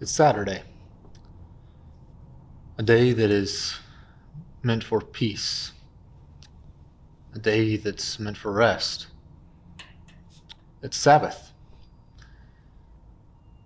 It's Saturday, a day that is meant for peace, a day that's meant for rest. It's Sabbath,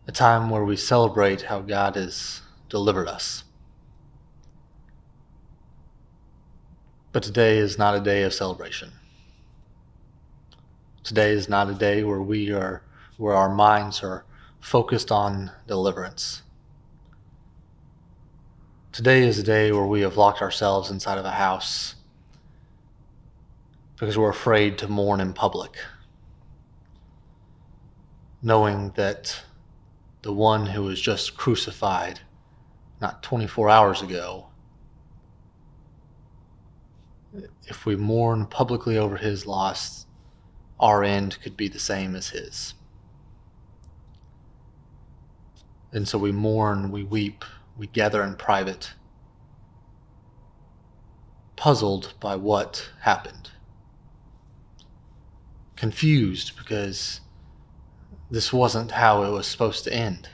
a time where we celebrate how God has delivered us. But today is not a day of celebration. Today is not a day where our minds are focused on deliverance. Today is a day where we have locked ourselves inside of a house because we're afraid to mourn in public, knowing that the one who was just crucified not 24 hours ago, if we mourn publicly over his loss, our end could be the same as his. And so we mourn, we weep, we gather in private, puzzled by what happened, confused because this wasn't how it was supposed to end.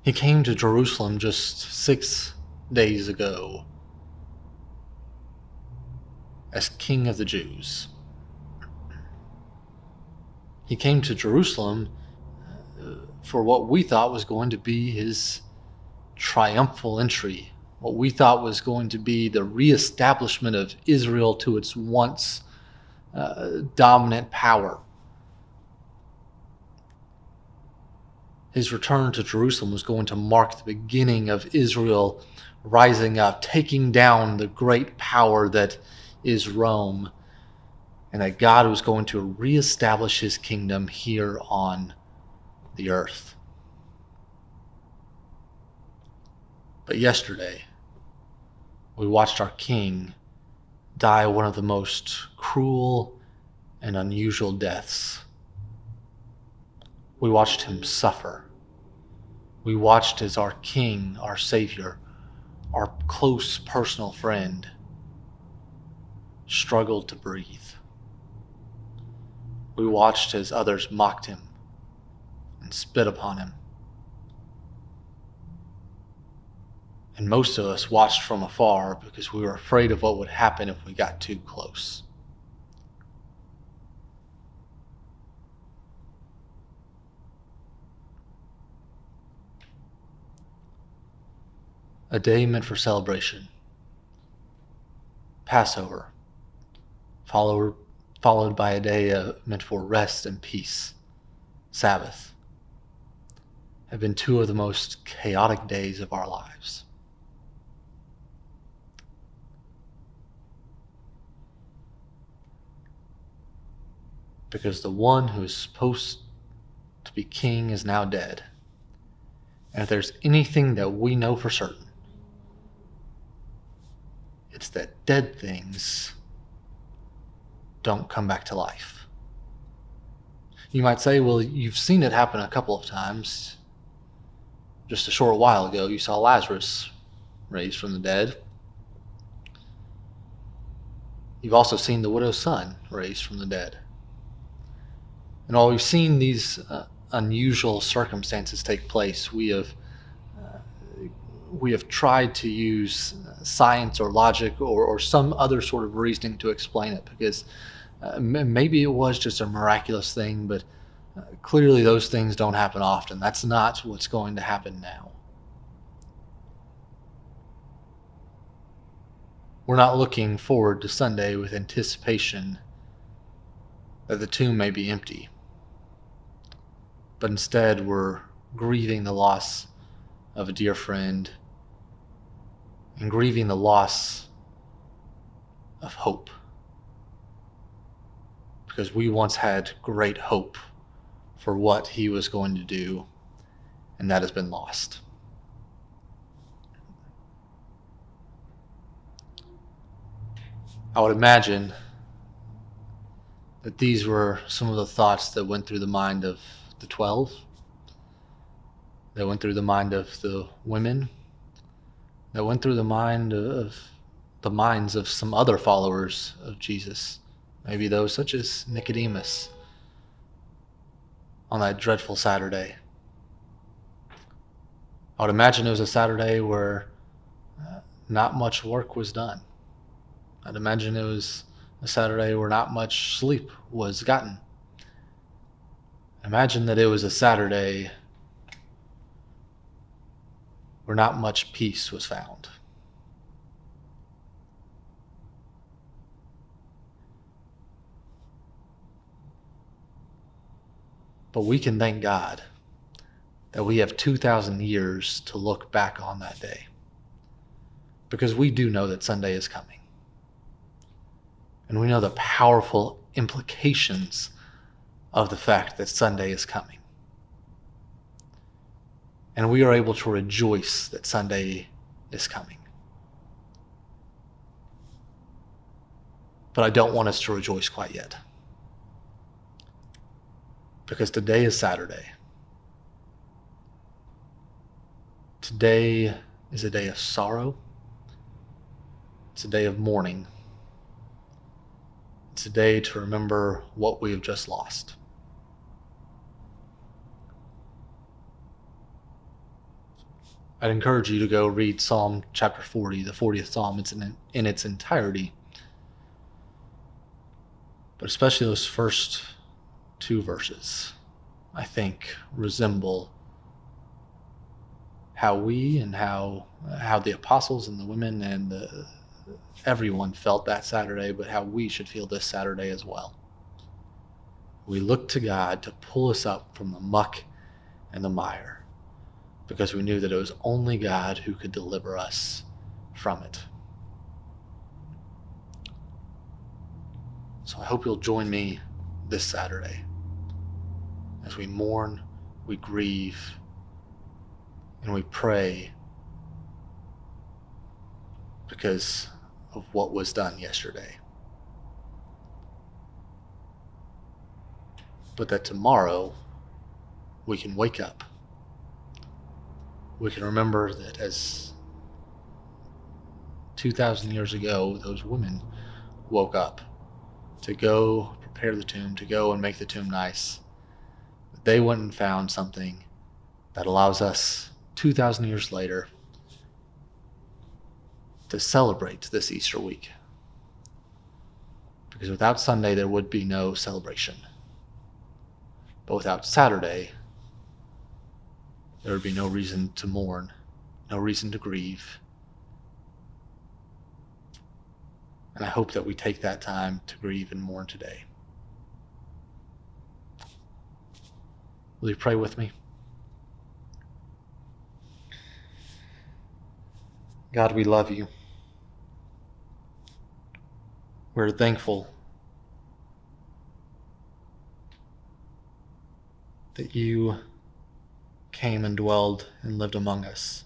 He came to Jerusalem just 6 days ago as King of the Jews. He came to Jerusalem for what we thought was going to be his triumphal entry, what we thought was going to be the reestablishment of Israel to its once dominant power. His return to Jerusalem was going to mark the beginning of Israel rising up, taking down the great power that is Rome, and that God was going to reestablish his kingdom here on the earth. But yesterday, we watched our king die one of the most cruel and unusual deaths. We watched him suffer. We watched as our king, our savior, our close personal friend, struggled to breathe. We watched as others mocked him and spit upon him. And most of us watched from afar because we were afraid of what would happen if we got too close. A day meant for celebration. Passover, followed by a day meant for rest and peace. Sabbath, have been two of the most chaotic days of our lives. Because the one who is supposed to be king is now dead. And if there's anything that we know for certain, it's that dead things don't come back to life. You might say, well, you've seen it happen a couple of times. Just a short while ago, you saw Lazarus raised from the dead. You've also seen the widow's son raised from the dead. And while we've seen these unusual circumstances take place, we have tried to use science or logic or some other sort of reasoning to explain it, because maybe it was just a miraculous thing, but clearly those things don't happen often. That's not what's going to happen now. We're not looking forward to Sunday with anticipation that the tomb may be empty, but instead we're grieving the loss of a dear friend and grieving the loss of hope, because we once had great hope for what he was going to do, and that has been lost. I would imagine that these were some of the thoughts that went through the mind of the 12, that went through the mind of the women, that went through the minds of some other followers of Jesus, maybe those such as Nicodemus. on that dreadful Saturday. I would imagine it was a Saturday where not much work was done. I'd imagine it was a Saturday where not much sleep was gotten. Imagine that it was a Saturday where not much peace was found. But we can thank God that we have 2,000 years to look back on that day, because we do know that Sunday is coming. And we know the powerful implications of the fact that Sunday is coming. And we are able to rejoice that Sunday is coming. But I don't want us to rejoice quite yet, because today is Saturday. Today is a day of sorrow. It's a day of mourning. It's a day to remember what we have just lost. I'd encourage you to go read Psalm chapter 40, the 40th Psalm. It's in its entirety. But especially those first two verses, I think, resemble how we and how the apostles and the women and everyone felt that Saturday, but how we should feel this Saturday as well. We look to God to pull us up from the muck and the mire, because we knew that it was only God who could deliver us from it. So I hope you'll join me this Saturday as we mourn, we grieve, and we pray because of what was done yesterday. But that tomorrow we can wake up. We can remember that as 2,000 years ago, those women woke up to go prepare the tomb, to go and make the tomb nice. But they went and found something that allows us 2,000 years later to celebrate this Easter week. Because without Sunday, there would be no celebration. But without Saturday, there would be no reason to mourn, no reason to grieve. And I hope that we take that time to grieve and mourn today. Will you pray with me? God, we love you. We're thankful that you came and dwelled and lived among us.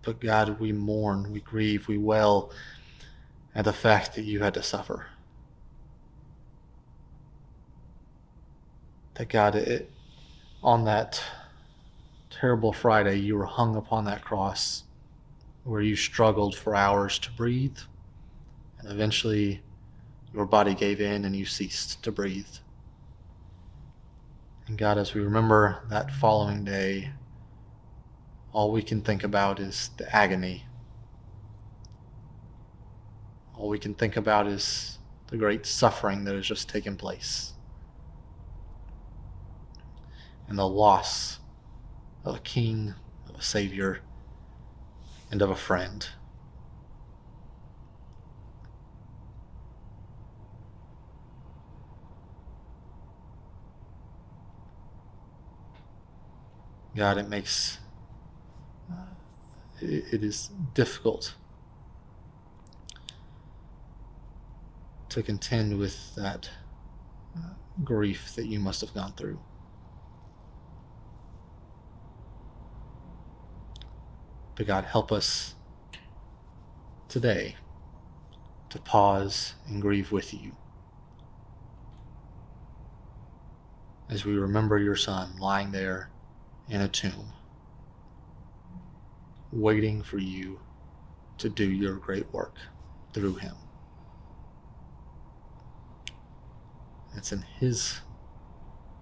But God, we mourn, we grieve, we wail at the fact that you had to suffer. That God, on that terrible Friday, you were hung upon that cross where you struggled for hours to breathe, and eventually your body gave in and you ceased to breathe. And God, as we remember that following day, all we can think about is the agony. All we can think about is the great suffering that has just taken place, and the loss of a king, of a savior, and of a friend. God, it is difficult to contend with that grief that you must have gone through. But God, help us today to pause and grieve with you as we remember your Son lying there in a tomb, waiting for you to do your great work through him. It's in his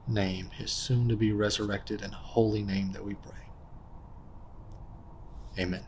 name, his soon to be resurrected and holy name that we pray. Amen.